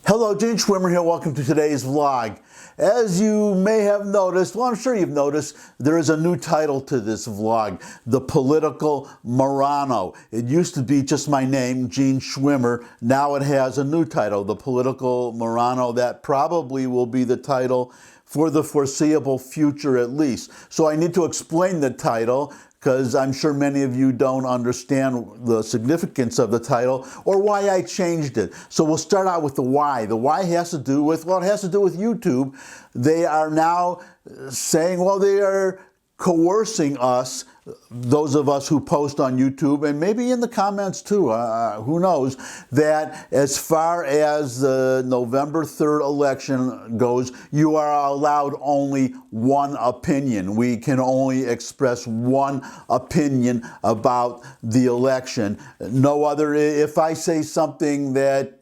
Hello, Gene Schwimmer here. Welcome to today's vlog. As you may have noticed, well, I'm sure you've noticed, there is a new title to this vlog, The Political Marrano. It used to be just my name, Gene Schwimmer. Now it has a new title, The Political Marrano. That probably will be the title for the foreseeable future at least. So I need to explain the title, because I'm sure many of you don't understand the significance of the title or why I changed it. So we'll start out with the why. The why has to do with, well, it has to do with YouTube. They are now saying, well, they are coercing us, those of us who post on YouTube, and maybe in the comments too, who knows, that as far as the November 3rd election goes, you are allowed only one opinion. We can only express one opinion about the election. No other. If I say something that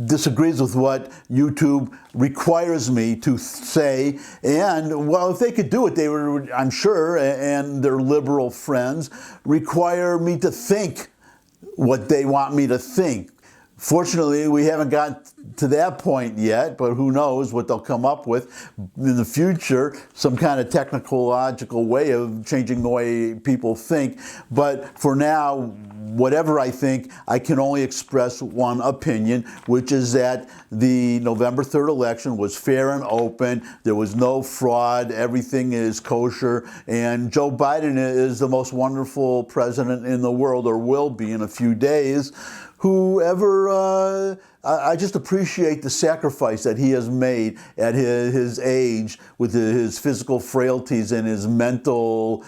disagrees with what YouTube requires me to say, and well, if they could do it, they would, I'm sure, and their liberal friends require me to think what they want me to think. Fortunately, we haven't got to that point yet, but who knows what they'll come up with in the future, some kind of technological way of changing the way people think. But for now, whatever I think, I can only express one opinion, which is that the November 3rd election was fair and open. There was no fraud. Everything is kosher. And Joe Biden is the most wonderful president in the world, or will be in a few days. I just appreciate the sacrifice that he has made at his age, with his physical frailties and his mental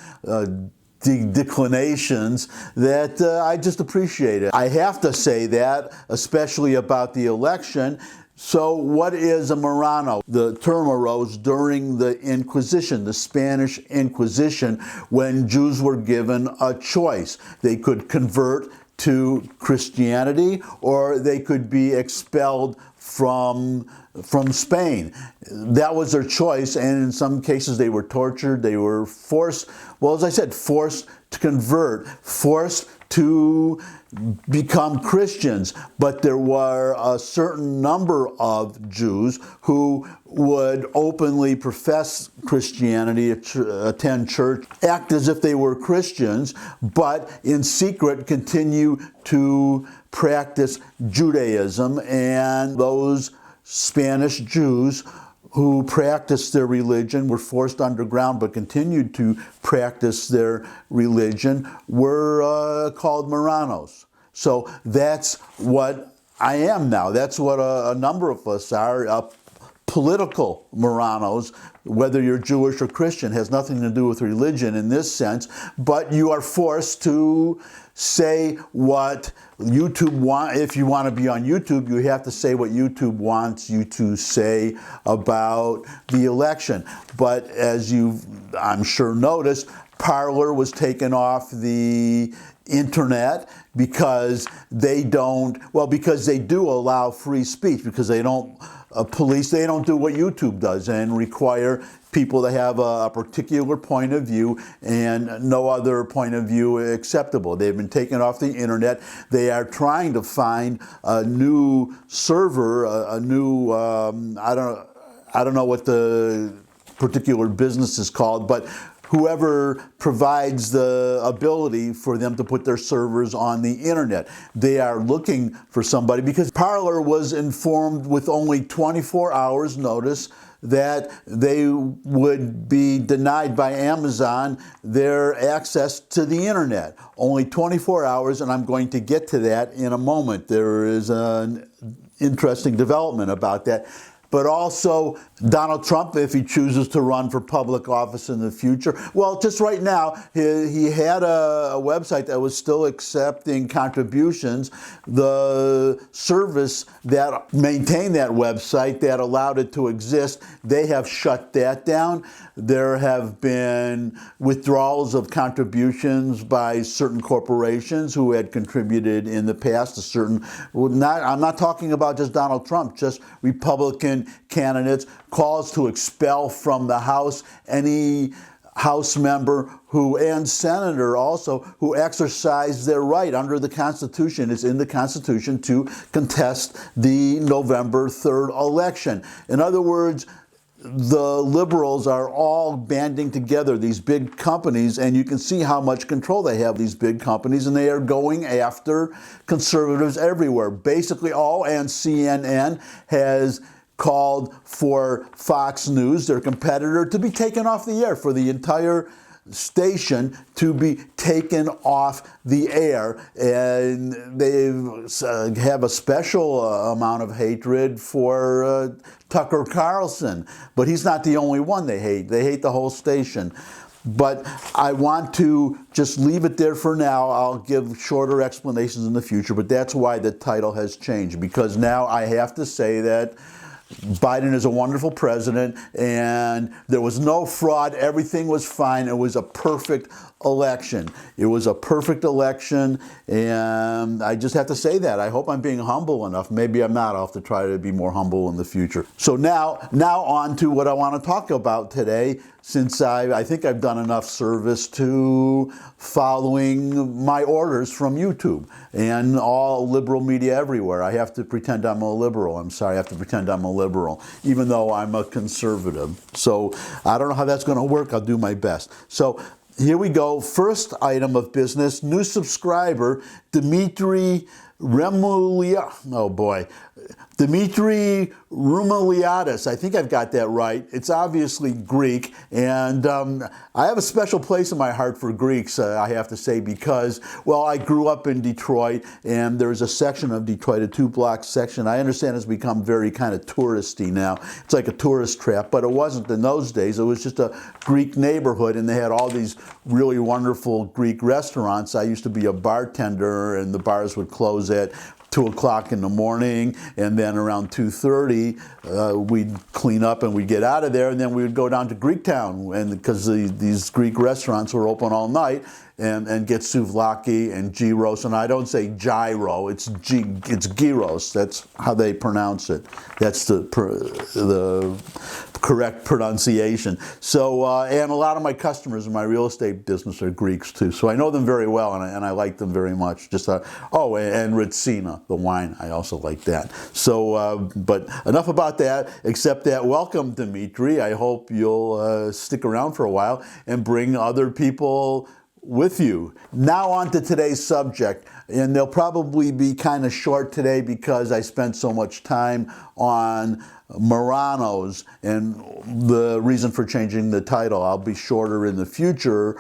declinations, that I just appreciate it. I have to say that, especially about the election. So what is a Marrano? The term arose during the Inquisition, the Spanish Inquisition, when Jews were given a choice. They could convert to Christianity, or they could be expelled from Spain. That was their choice, and in some cases they were tortured, they were forced, well, as I said, forced to convert, forced to become Christians. But there were a certain number of Jews who would openly profess Christianity, attend church, act as if they were Christians, but in secret continue to practice Judaism. And those Spanish Jews who practiced their religion, were forced underground but continued to practice their religion, were called Marranos. So that's what I am now. That's what a number of us are, political Marranos. Whether you're Jewish or Christian has nothing to do with religion in this sense, but you are forced to say what YouTube wants. If you want to be on YouTube, you have to say what YouTube wants you to say about the election. But as you've, I'm sure, noticed, Parler was taken off the internet because they don't, well, because they do allow free speech, because they don't they don't do what YouTube does and require people to have a particular point of view and no other point of view acceptable. They've been taken off the internet. They are trying to find a new server, a new, I don't know what the particular business is called, but whoever provides the ability for them to put their servers on the internet. They are looking for somebody, because Parler was informed with only 24 hours notice that they would be denied by Amazon their access to the internet. Only 24 hours, and I'm going to get to that in a moment. There is an interesting development about that. But also Donald Trump, if he chooses to run for public office in the future. Well, just right now, he had a website that was still accepting contributions. The service that maintained that website, that allowed it to exist, they have shut that down. There have been withdrawals of contributions by certain corporations who had contributed in the past to certain, I'm not talking about just Donald Trump, just Republican candidates, calls to expel from the House any House member and senator also who exercised their right under the Constitution. It's in the Constitution to contest the November 3rd election. In other words, the liberals are all banding together, these big companies, and you can see how much control they have, these big companies, and they are going after conservatives everywhere. Basically, and CNN has called for Fox News, their competitor, to be taken off the air, for the entire station to be taken off the air. And they have a special amount of hatred for Tucker Carlson. But he's not the only one they hate. They hate the whole station. But I want to just leave it there for now. I'll give shorter explanations in the future, but that's why the title has changed, because now I have to say that Biden is a wonderful president, and there was no fraud. Everything was fine. It was a perfect election. It was a perfect election, and I just have to say that. I hope I'm being humble enough. Maybe I'm not. I'll have to try to be more humble in the future. So now on to what I want to talk about today, since I think I've done enough service to following my orders from YouTube and all liberal media everywhere. I have to pretend I'm a liberal. I'm sorry, I have to pretend I'm a liberal, even though I'm a conservative. So I don't know how that's going to work. I'll do my best. So here we go. First item of business, new subscriber, Dmitry Roumeliadis. I think I've got that right. It's obviously Greek, and I have a special place in my heart for Greeks, I have to say, because, well, I grew up in Detroit, and there's a section of Detroit, a 2-block section. I understand it's become very kind of touristy now. It's like a tourist trap, but it wasn't in those days. It was just a Greek neighborhood, and they had all these really wonderful Greek restaurants. I used to be a bartender, and the bars would close at 2 o'clock in the morning, and then around 2:30 we'd clean up and we'd get out of there, and then we would go down to Greektown, and because these Greek restaurants were open all night, and get souvlaki and gyros. And I don't say gyro, it's gyros. That's how they pronounce it. That's the correct pronunciation. So, and a lot of my customers in my real estate business are Greeks too. So I know them very well, and I like them very much. Just and Ritsina, the wine, I also like that. So, but enough about that, except that welcome, Dmitry. I hope you'll stick around for a while and bring other people with you. Now on to today's subject, and they'll probably be kind of short today because I spent so much time on Marranos, and the reason for changing the title. I'll be shorter in the future,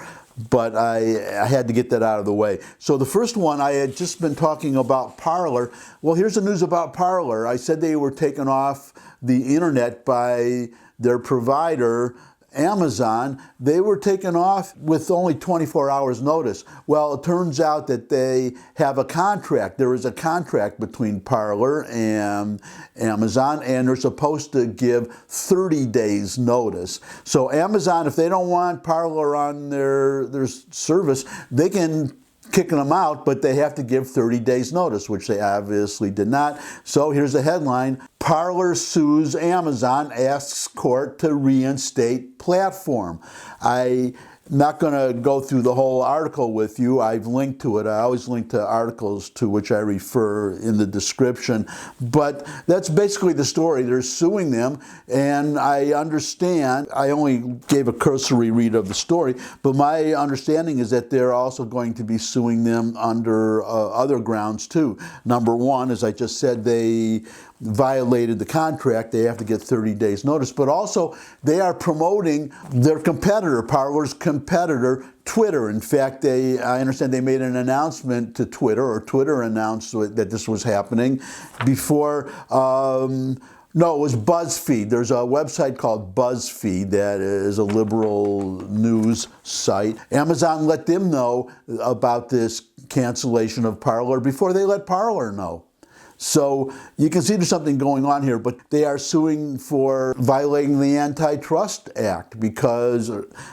but I had to get that out of the way. So the first one, I had just been talking about Parler. Well, here's the news about Parler. I said they were taken off the internet by their provider, Amazon. They were taken off with only 24 hours notice. Well, it turns out that they have a contract. There is a contract between Parler and Amazon, and they're supposed to give 30 days notice. So Amazon, if they don't want Parler on their service, they can kick them out, but they have to give 30 days notice, which they obviously did not. So here's the headline: Parler sues Amazon, asks court to reinstate platform. I'm not going to go through the whole article with you. I've linked to it. I always link to articles to which I refer in the description. But that's basically the story. They're suing them, and I understand, I only gave a cursory read of the story, but my understanding is that they're also going to be suing them under other grounds too. Number one, as I just said, they violated the contract. They have to get 30 days notice, but also they are promoting their competitor, Parler's competitor, Twitter. In fact, I understand they made an announcement to Twitter, or Twitter announced that this was happening before. No, it was BuzzFeed. There's a website called BuzzFeed that is a liberal news site. Amazon let them know about this cancellation of Parler before they let Parler know. So you can see there's something going on here, but they are suing for violating the Antitrust Act because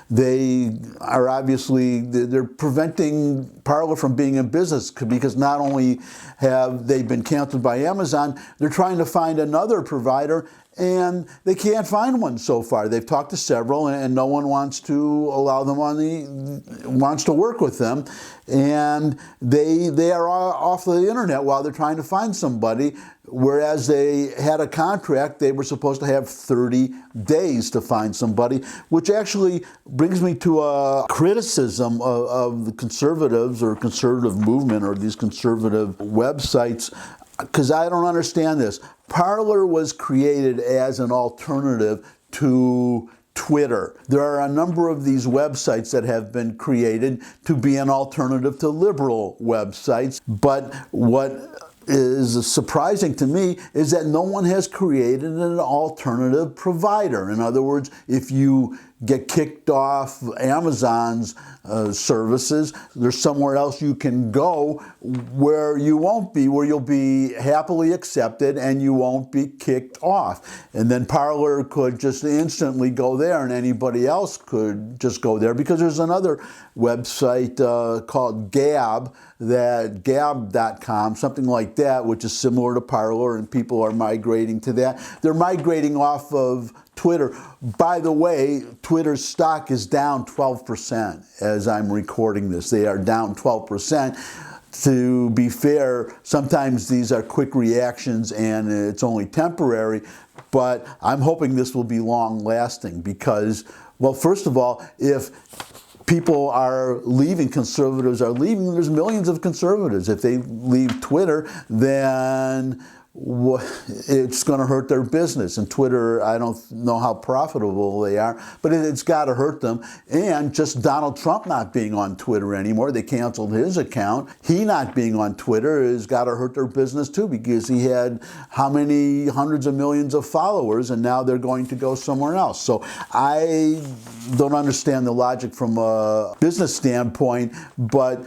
they are obviously, they're preventing Parler from being in business, because not only have they been canceled by Amazon, they're trying to find another provider, and they can't find one so far. They've talked to several, and no one wants to allow them wants to work with them, and they are off the internet while they're trying to find somebody, whereas they had a contract. They were supposed to have 30 days to find somebody, which actually brings me to a criticism of the conservatives or conservative movement or these conservative websites, because I don't understand this. Parler was created as an alternative to Twitter. There are a number of these websites that have been created to be an alternative to liberal websites, but what is surprising to me is that no one has created an alternative provider. In other words, if you get kicked off Amazon's services, there's somewhere else you can go where you'll be happily accepted and you won't be kicked off. And then Parler could just instantly go there, and anybody else could just go there, because there's another website called gab.com, something like that, which is similar to Parler, and people are migrating to that. They're migrating off of Twitter. By the way, Twitter's stock is down 12% as I'm recording this. They are down 12%. To be fair, sometimes these are quick reactions and it's only temporary, but I'm hoping this will be long lasting because, well, first of all, if people are leaving, conservatives are leaving, there's millions of conservatives. If they leave Twitter, then it's going to hurt their business. And Twitter, I don't know how profitable they are, but it's got to hurt them. And just Donald Trump not being on Twitter anymore, they canceled his account. He not being on Twitter has got to hurt their business too, because he had how many hundreds of millions of followers, and now they're going to go somewhere else. So I don't understand the logic from a business standpoint, but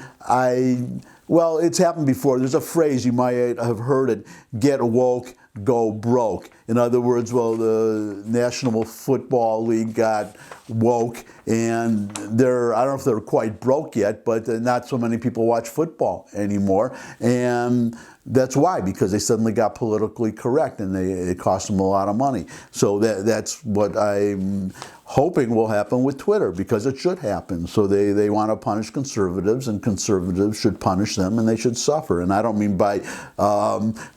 well, it's happened before. There's a phrase, you might have heard it, get woke, go broke. In other words, well, the National Football League got woke, and I don't know if they're quite broke yet, but not so many people watch football anymore. And that's why, because they suddenly got politically correct, and it cost them a lot of money. So that's what I'm hoping will happen with Twitter, because it should happen. So they want to punish conservatives, and conservatives should punish them, and they should suffer. And I don't mean by,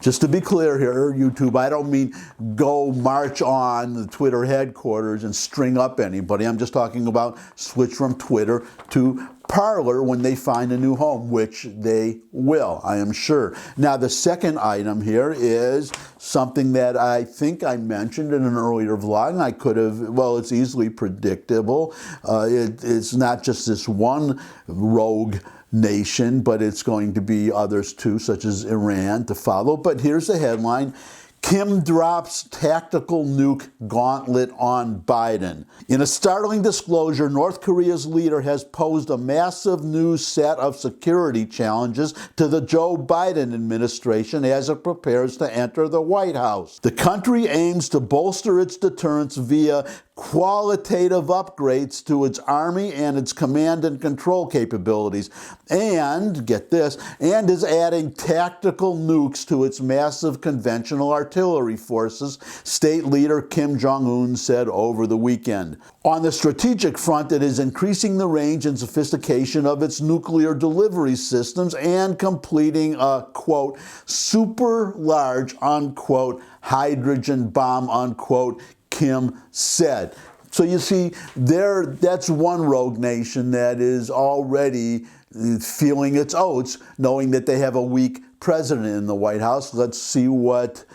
just to be clear here, YouTube, I don't mean go march on the Twitter headquarters and string up anybody. I'm just talking about switch from Twitter to Parler when they find a new home, which they will, I am sure. Now, the second item here is something that I think I mentioned in an earlier vlog, and I could have, well, it's easily predictable. It's not just this one rogue nation, but it's going to be others too, such as Iran, to follow. But here's the headline: Kim drops tactical nuke gauntlet on Biden. In a startling disclosure, North Korea's leader has posed a massive new set of security challenges to the Joe Biden administration as it prepares to enter the White House. The country aims to bolster its deterrence via qualitative upgrades to its army and its command and control capabilities, and, get this, and is adding tactical nukes to its massive conventional artillery forces, state leader Kim Jong-un said over the weekend. On the strategic front, it is increasing the range and sophistication of its nuclear delivery systems and completing a, quote, super large, unquote, hydrogen bomb, unquote, Kim said. So you see, that's one rogue nation that is already feeling its oats, knowing that they have a weak president in the White House. Let's see what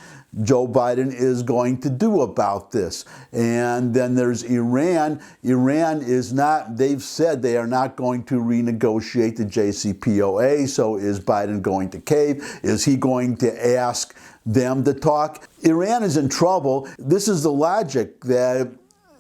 Joe Biden is going to do about this. And then there's Iran. Iran is not, they've said they are not going to renegotiate the JCPOA. So is Biden going to cave? Is he going to ask them to talk? Iran is in trouble. This is the logic that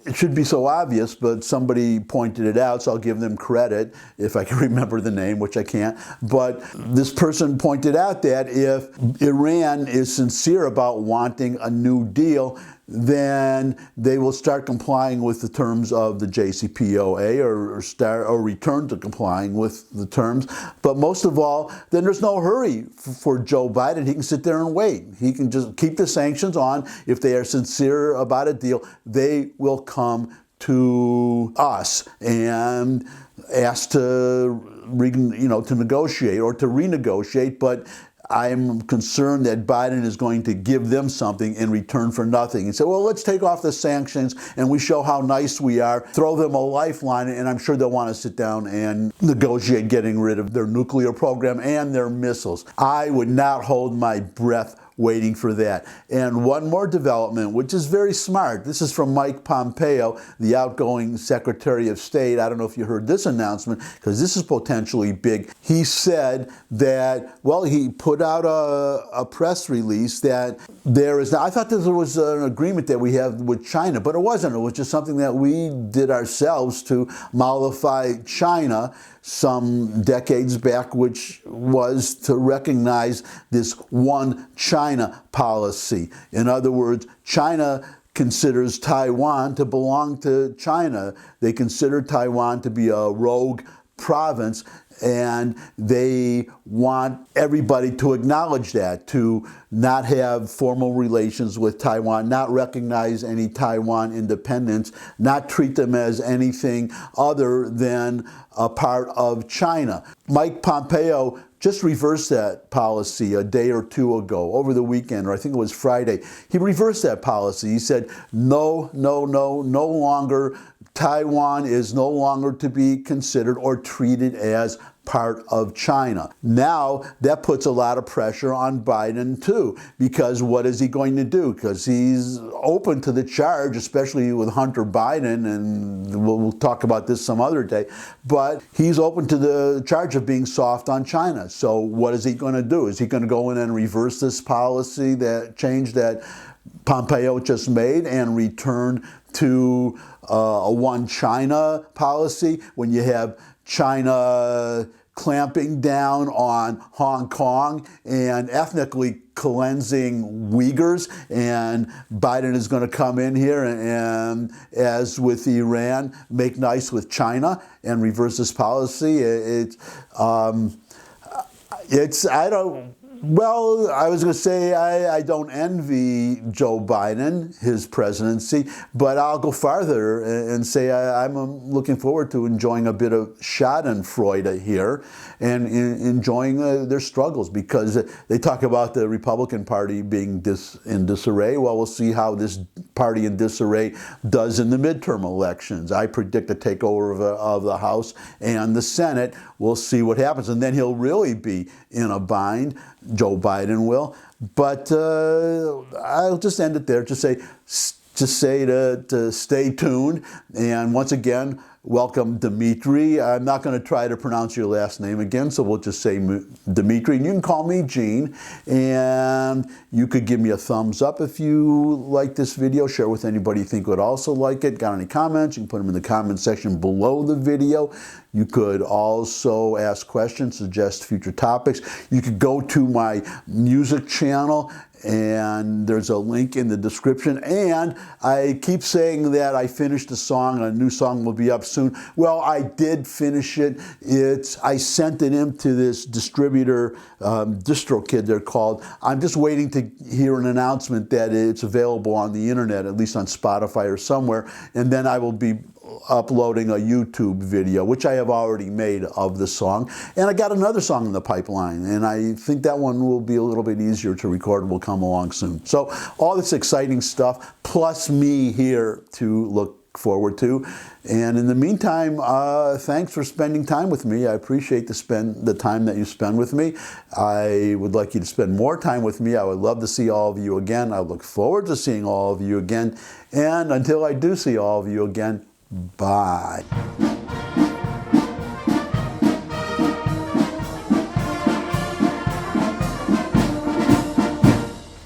it should be so obvious, but somebody pointed it out, so I'll give them credit if I can remember the name, which I can't. But this person pointed out that if Iran is sincere about wanting a new deal, then they will start complying with the terms of the JCPOA or return to complying with the terms. But most of all, then there's no hurry for Joe Biden. He can sit there and wait. He can just keep the sanctions on. If they are sincere about a deal, they will come to us and ask to negotiate or to renegotiate. But I'm concerned that Biden is going to give them something in return for nothing. He said, well, let's take off the sanctions and we show how nice we are, throw them a lifeline, and I'm sure they'll want to sit down and negotiate getting rid of their nuclear program and their missiles. I would not hold my breath waiting for that. And one more development, which is very smart. This is from Mike Pompeo, the outgoing Secretary of State. I don't know if you heard this announcement, because this is potentially big. He said that, well, he put out a press release that there is, I thought this was an agreement that we have with China, but it wasn't. It was just something that we did ourselves to mollify China some decades back, which was to recognize this one China policy. In other words, China considers Taiwan to belong to China. They consider Taiwan to be a rogue province, and they want everybody to acknowledge that, to not have formal relations with Taiwan, not recognize any Taiwan independence, not treat them as anything other than a part of China. Mike Pompeo just reversed that policy a day or two ago, over the weekend, or I think it was Friday. He reversed that policy. He said, no longer, Taiwan is no longer to be considered or treated as part of China. Now, that puts a lot of pressure on Biden too, because what is he going to do? Because he's open to the charge, especially with Hunter Biden, and we'll talk about this some other day, but he's open to the charge of being soft on China. So what is he going to do? Is he going to go in and reverse this policy, that change that Pompeo just made, and return to a one China policy when you have China clamping down on Hong Kong and ethnically cleansing Uyghurs, and Biden is going to come in here and, as with Iran, make nice with China and reverse this policy? Well, I was going to say I don't envy Joe Biden, his presidency, but I'll go farther and say I'm looking forward to enjoying a bit of schadenfreude here and enjoying their struggles, because they talk about the Republican Party being in disarray. Well, we'll see how this party in disarray does in the midterm elections. I predict a takeover of the House and the Senate. We'll see what happens, and then he'll really be in a bind. Joe Biden will. But I'll just end it there. Just say to stay tuned. And once again, welcome, Dimitri. I'm not going to try to pronounce your last name again, so we'll just say Dimitri. And you can call me Gene. And you could give me a thumbs up if you like this video. Share with anybody you think would also like it. Got any comments? You can put them in the comment section below the video. You could also ask questions, suggest future topics. You could go to my music channel, and there's a link in the description. And I keep saying that I finished a song, a new song will be up soon. Well, I did finish it. I sent it in to this distributor, DistroKid they're called. I'm just waiting to hear an announcement that it's available on the internet, at least on Spotify or somewhere, and then I will be uploading a YouTube video, which I have already made of the song. And I got another song in the pipeline, and I think that one will be a little bit easier to record and will come along soon. So all this exciting stuff, plus me here to look forward to. And in the meantime, thanks for spending time with me. I appreciate the time that you spend with me. I would like you to spend more time with me. I would love to see all of you again. I look forward to seeing all of you again. And until I do see all of you again, bye.